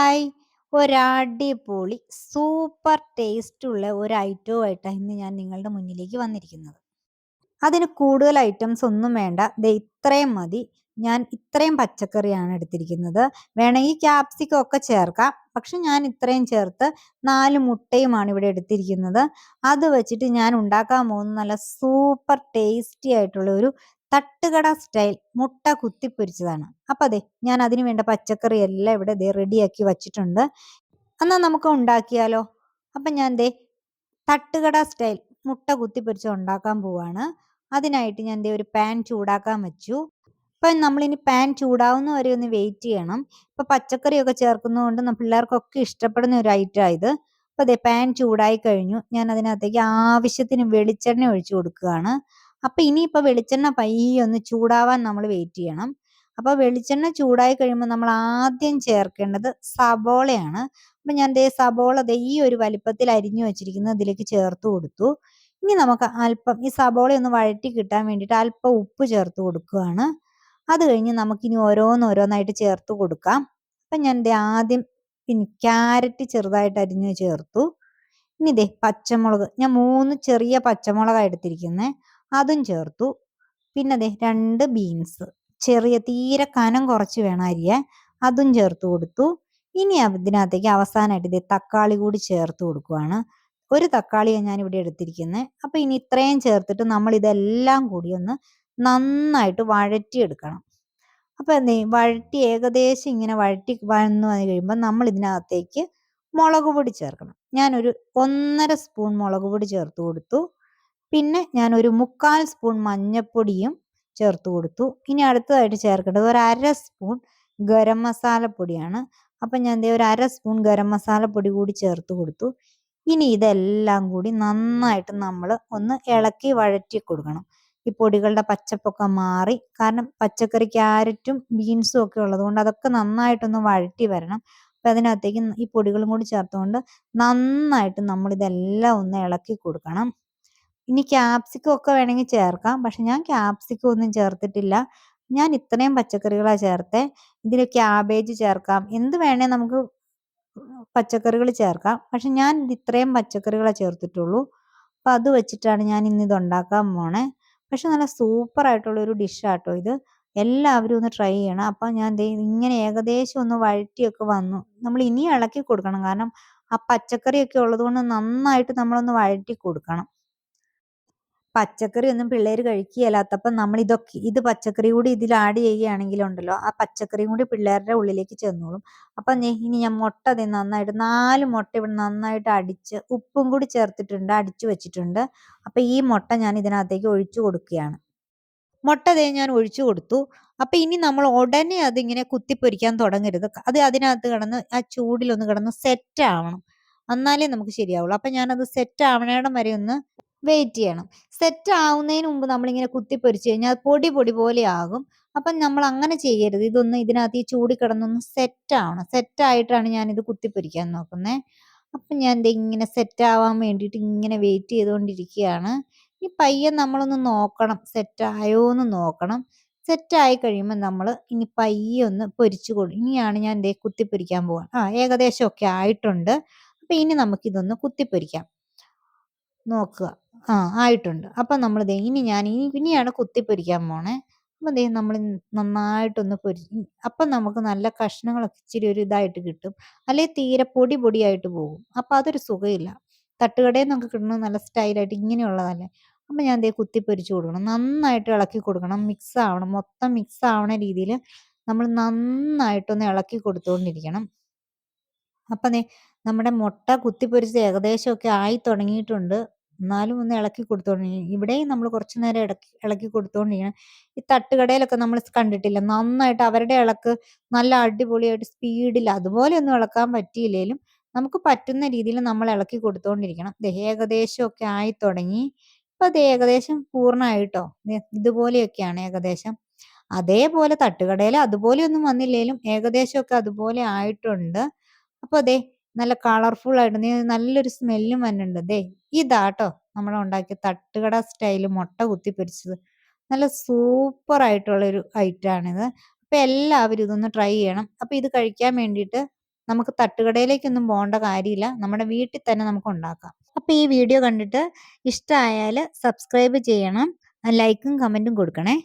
Hi! ഒരടിപൊളി super ടേസ്റ്റുള്ള ഒരു ഐറ്റവുമായിട്ടാണ് ഇന്ന് ഞാൻ നിങ്ങളുടെ മുന്നിലേക്ക് വന്നിരിക്കുന്നത്. അതിന് കൂടുതൽ ഐറ്റംസ് ഒന്നും വേണ്ട. ദേ ഇത്രയും മതി. ഞാൻ ഇത്രയും പച്ചക്കറിയാണ് എടുത്തിരിക്കുന്നത്. വേണമെങ്കിൽ ക്യാപ്സിക്കം ഒക്കെ ചേർക്കാം. പക്ഷെ ഞാൻ ഇത്രയും ചേർത്ത് 4 മുട്ടയുമാണ് ഇവിടെ എടുത്തിരിക്കുന്നത്. അത് വെച്ചിട്ട് ഞാൻ ഉണ്ടാക്കാൻ പോകുന്ന നല്ല സൂപ്പർ ടേസ്റ്റി ആയിട്ടുള്ള ഒരു തട്ടുകട സ്റ്റൈൽ മുട്ട കുത്തിപ്പൊരിച്ചതാണ്. അപ്പോൾ ദേ ഞാൻ അതിന് വേണ്ട പച്ചക്കറി എല്ലാം ഇവിടെ ദേ റെഡിയാക്കി വച്ചിട്ടുണ്ട്. എന്നാൽ നമുക്ക് ഉണ്ടാക്കിയാലോ? അപ്പം ഞാൻ ദേ തട്ടുകട സ്റ്റൈൽ മുട്ട കുത്തിപ്പൊരിച്ചത് ഉണ്ടാക്കാൻ പോവാണ്. അതിനായിട്ട് ഞാൻ ദേ ഒരു പാൻ ചൂടാക്കാൻ വെച്ചു. അപ്പം നമ്മളിനി പാൻ ചൂടാവുന്ന വരെ ഒന്ന് വെയിറ്റ് ചെയ്യണം. ഇപ്പം പച്ചക്കറിയൊക്കെ ചേർക്കുന്നതുകൊണ്ട് പിള്ളേർക്കൊക്കെ ഇഷ്ടപ്പെടുന്ന ഒരു ഐറ്റമാണ് ഇത്. അപ്പോൾ ദേ പാൻ ചൂടായി കഴിഞ്ഞു. ഞാൻ അതിനകത്തേക്ക് ആവശ്യത്തിന് വെളിച്ചെണ്ണ ഒഴിച്ചു കൊടുക്കുകയാണ്. അപ്പം ഇനിയിപ്പോൾ വെളിച്ചെണ്ണ പയ്യെ ഒന്ന് ചൂടാവാൻ നമ്മൾ വെയിറ്റ് ചെയ്യണം. അപ്പോൾ വെളിച്ചെണ്ണ ചൂടായി കഴിയുമ്പോൾ നമ്മൾ ആദ്യം ചേർക്കേണ്ടത് സബോളയാണ്. അപ്പം ഞാൻ ദേ സബോള ദേ ഈ ഒരു വലിപ്പത്തിൽ അരിഞ്ഞു വെച്ചിരിക്കുന്നത് ഇതിലേക്ക് ചേർത്ത് കൊടുത്തു. ഇനി നമുക്ക് അല്പം ഈ സബോള ഒന്ന് വഴറ്റി കിട്ടാൻ വേണ്ടിയിട്ട് അല്പം ഉപ്പ് ചേർത്ത് കൊടുക്കുകയാണ്. അത് കഴിഞ്ഞ് നമുക്കിനി ഓരോന്നോരോന്നായിട്ട് ചേർത്ത് കൊടുക്കാം. അപ്പം ഞാൻ ദേ ആദ്യം ക്യാരറ്റ് ചെറുതായിട്ട് അരിഞ്ഞ് ചേർത്തു. ഇനി ദേ പച്ചമുളക് ഞാൻ 3 ചെറിയ പച്ചമുളകാണ് എടുത്തിരിക്കുന്നത്. അതും ചേർത്തു. പിന്നെ ദേ 2 ബീൻസ് ചെറിയ തീരെ കനം കുറച്ച് വേണം അരിയാൻ. അതും ചേർത്ത് കൊടുത്തു. ഇനി അതിനകത്തേക്ക് അവസാനമായിട്ട് ദേ തക്കാളി കൂടി ചേർത്ത് കൊടുക്കുകയാണ്. ഒരു തക്കാളിയാണ് ഞാനിവിടെ എടുത്തിരിക്കുന്നത്. അപ്പം ഇനി ഇത്രയും ചേർത്തിട്ട് നമ്മൾ ഇതെല്ലാം കൂടി ഒന്ന് നന്നായിട്ട് വഴറ്റിയെടുക്കണം. അപ്പം ദേ വഴറ്റി ഏകദേശം ഇങ്ങനെ വഴറ്റി വന്ന് കഴിയുമ്പോൾ നമ്മൾ ഇതിനകത്തേക്ക് മുളക് പൊടി ചേർക്കണം. ഞാനൊരു 1.5 സ്പൂൺ മുളക് പൊടി ചേർത്ത് കൊടുത്തു. പിന്നെ ഞാനൊരു 1/4 സ്പൂൺ മഞ്ഞൾപ്പൊടിയും ചേർത്ത് കൊടുത്തു. ഇനി അടുത്തതായിട്ട് ചേർക്കേണ്ടത് ഒരു 1/2 സ്പൂൺ ഗരം മസാലപ്പൊടിയാണ്. അപ്പം ഞാൻ ദേ ഒരു 1/2 സ്പൂൺ ഗരം മസാലപ്പൊടി കൂടി ചേർത്ത് കൊടുത്തു. ഇനി ഇതെല്ലാം കൂടി നന്നായിട്ട് നമ്മൾ ഒന്ന് ഇളക്കി വഴറ്റി കൊടുക്കണം. ഈ പൊടികളുടെ പച്ചപ്പൊക്കെ മാറി. കാരണം പച്ചക്കറി ക്യാരറ്റും ബീൻസും ഒക്കെ ഉള്ളതുകൊണ്ട് അതൊക്കെ നന്നായിട്ടൊന്ന് വഴറ്റി വരണം. അപ്പം അതിനകത്തേക്ക് ഈ പൊടികളും കൂടി ചേർത്തുകൊണ്ട് നന്നായിട്ട് നമ്മളിതെല്ലാം ഒന്ന് ഇളക്കി കൊടുക്കണം. ഇനി ക്യാപ്സിക്കം ഒക്കെ വേണമെങ്കിൽ ചേർക്കാം. പക്ഷെ ഞാൻ ക്യാപ്സിക്കം ഒന്നും ചേർത്തിട്ടില്ല. ഞാൻ ഇത്രയും പച്ചക്കറികളാണ് ചേർത്തേ. ഇതിൽ ക്യാബേജ് ചേർക്കാം. എന്ത് വേണേൽ നമുക്ക് പച്ചക്കറികൾ ചേർക്കാം. പക്ഷെ ഞാൻ ഇത്രയും പച്ചക്കറികളെ ചേർത്തിട്ടുള്ളൂ. അപ്പം അത് വെച്ചിട്ടാണ് ഞാൻ ഇന്ന് ഇത് ഉണ്ടാക്കാൻ പോണേ. പക്ഷെ നല്ല സൂപ്പർ ആയിട്ടുള്ള ഒരു ഡിഷാട്ടോ ഇത്. എല്ലാവരും ഒന്ന് ട്രൈ ചെയ്യണം. അപ്പം ഞാൻ ദേ ഇങ്ങനെ ഏകദേശം ഒന്ന് വഴറ്റിയൊക്കെ വന്നു. നമ്മൾ ഇനിയും ഇളക്കി കൊടുക്കണം. കാരണം ആ പച്ചക്കറിയൊക്കെ ഉള്ളതുകൊണ്ട് നന്നായിട്ട് നമ്മളൊന്ന് വഴറ്റി കൊടുക്കണം. പച്ചക്കറി ഒന്നും പിള്ളേര് കഴിക്കുകയില്ലാത്തപ്പം നമ്മൾ ഇത് പച്ചക്കറി കൂടി ഇതിൽ ആഡ് ചെയ്യുകയാണെങ്കിലുണ്ടല്ലോ ആ പച്ചക്കറിയും കൂടി പിള്ളേരുടെ ഉള്ളിലേക്ക് ചെന്നോളും. അപ്പം ഇനി ഞാൻ മുട്ട നന്നായിട്ട് 4 മുട്ട ഇവിടെ നന്നായിട്ട് അടിച്ച് ഉപ്പും കൂടി ചേർത്തിട്ടുണ്ട്, അടിച്ചു വെച്ചിട്ടുണ്ട്. അപ്പം ഈ മുട്ട ഞാൻ ഇതിനകത്തേക്ക് ഒഴിച്ചു കൊടുക്കുകയാണ്. മുട്ട ഞാൻ ഒഴിച്ചു കൊടുത്തു. അപ്പം ഇനി നമ്മൾ ഉടനെ അതിങ്ങനെ കുത്തിപ്പൊരിക്കാൻ തുടങ്ങരുത്. അത് അതിനകത്ത് കിടന്ന് ആ ചൂടിലൊന്ന് കിടന്ന് സെറ്റ് ആവണം. എന്നാലേ നമുക്ക് ശരിയാവുള്ളൂ. അപ്പം ഞാനത് സെറ്റ് ആവണേടം വരെ ഒന്ന് വെയിറ്റ് ചെയ്യണം. സെറ്റ് ആവുന്നതിന് മുമ്പ് നമ്മളിങ്ങനെ കുത്തിപ്പൊരിച്ച് കഴിഞ്ഞാൽ അത് പൊടി പൊടി പോലെ ആകും. അപ്പം നമ്മൾ അങ്ങനെ ചെയ്യരുത്. ഇതൊന്ന് ഇതിനകത്ത് ഈ ചൂടിൽ കിടന്നൊന്ന് സെറ്റ് ആവണം. സെറ്റ് ആയിട്ടാണ് ഞാനിത് കുത്തിപ്പൊരിക്കാൻ നോക്കുന്നത്. അപ്പം ഞാൻ ദേ ഇങ്ങനെ സെറ്റ് ആവാൻ വേണ്ടിയിട്ട് ഇങ്ങനെ വെയിറ്റ് ചെയ്തുകൊണ്ടിരിക്കുകയാണ്. ഈ പയ്യെ നമ്മളൊന്ന് നോക്കണം സെറ്റ് ആയോ എന്ന് നോക്കണം. സെറ്റ് ആയി കഴിയുമ്പോൾ നമ്മൾ ഇനി പയ്യെ ഒന്ന് പൊരിച്ചു കൊടുക്കും. ഇനിയാണ് ഞാൻ ദേ കുത്തിപ്പൊരിക്കാൻ പോവാണ്. ഏകദേശം ഒക്കെ ആയിട്ടുണ്ട്. അപ്പം ഇനി നമുക്കിതൊന്ന് കുത്തിപ്പൊരിക്കാം. നോക്കുക. ആയിട്ടുണ്ട്. അപ്പം നമ്മൾ ദേ ഇനിയാണ് കുത്തിപ്പൊരിക്കാൻ പോണേ. അപ്പം ദേ നമ്മൾ നന്നായിട്ടൊന്ന് അപ്പം നമുക്ക് നല്ല കഷ്ണങ്ങളൊക്കെ ഇച്ചിരി ഒരു ഇതായിട്ട് കിട്ടും. അല്ലെങ്കിൽ തീരെ പൊടി പൊടിയായിട്ട് പോകും. അപ്പം അതൊരു സുഖമില്ല. തട്ടുകടയിൽ നിന്നൊക്കെ കിട്ടുന്നത് നല്ല സ്റ്റൈലായിട്ട് ഇങ്ങനെയുള്ളതല്ലേ. അപ്പം ഞാൻ ദേ കുത്തിപ്പൊരിച്ച് കൊടുക്കണം. നന്നായിട്ട് ഇളക്കി കൊടുക്കണം. മിക്സ് ആവണം. മൊത്തം മിക്സ് ആവണ രീതിയിൽ നമ്മൾ നന്നായിട്ടൊന്ന് ഇളക്കി കൊടുത്തുകൊണ്ടിരിക്കണം. അപ്പം ദേ നമ്മുടെ മുട്ട കുത്തിപ്പൊരിച്ചത് ഏകദേശമൊക്കെ ആയി തുടങ്ങിയിട്ടുണ്ട്. എന്നാലും ഒന്ന് ഇളക്കി കൊടുത്തോണ്ടിരിക്കണം. ഇവിടെയും നമ്മൾ കുറച്ച് നേരം ഇളക്കി കൊടുത്തോണ്ടിരിക്കണം. ഈ തട്ടുകടയിലൊക്കെ നമ്മൾ കണ്ടിട്ടില്ലേ നന്നായിട്ട് അവരുടെ ഇളക്ക് നല്ല അടിപൊളിയായിട്ട് സ്പീഡിൽ അതുപോലെയൊന്നും ഇളക്കാൻ പറ്റിയില്ലേലും നമുക്ക് പറ്റുന്ന രീതിയിൽ നമ്മൾ ഇളക്കി കൊടുത്തോണ്ടിരിക്കണം. ദേ ഏകദേശമൊക്കെ ആയി തുടങ്ങി. ഇപ്പം ദേ ഏകദേശം പൂർണ്ണമായിട്ടോ. ഇതുപോലെയൊക്കെയാണ് ഏകദേശം. അതേപോലെ തട്ടുകടയിൽ അതുപോലെയൊന്നും വന്നില്ലേലും ഏകദേശമൊക്കെ അതുപോലെ ആയിട്ടുണ്ട്. അപ്പോൾ ദേ നല്ല കളർഫുൾ ആയിട്ട് നല്ലൊരു സ്മെല്ലും വരുന്നുണ്ട്. ദേ ഇതാട്ടോ നമ്മൾ ഉണ്ടാക്കിയ തട്ടുകട സ്റ്റൈല് മുട്ട കുത്തിപ്പൊരിച്ചത്. നല്ല സൂപ്പർ ആയിട്ടുള്ളൊരു ഐറ്റമാണിത്. അപ്പോൾ എല്ലാവരും ഇതൊന്ന് ട്രൈ ചെയ്യണം. അപ്പോൾ ഇത് കഴിക്കാൻ വേണ്ടിയിട്ട് നമുക്ക് തട്ടുകടയിലേക്കൊന്നും പോകേണ്ട കാര്യമില്ല. നമ്മുടെ വീട്ടിൽ തന്നെ നമുക്ക് ഉണ്ടാക്കാം. അപ്പോൾ ഈ വീഡിയോ കണ്ടിട്ട് ഇഷ്ടമായാൽ സബ്സ്ക്രൈബ് ചെയ്യണം. ലൈക്കും കമൻറ്റും കൊടുക്കണേ.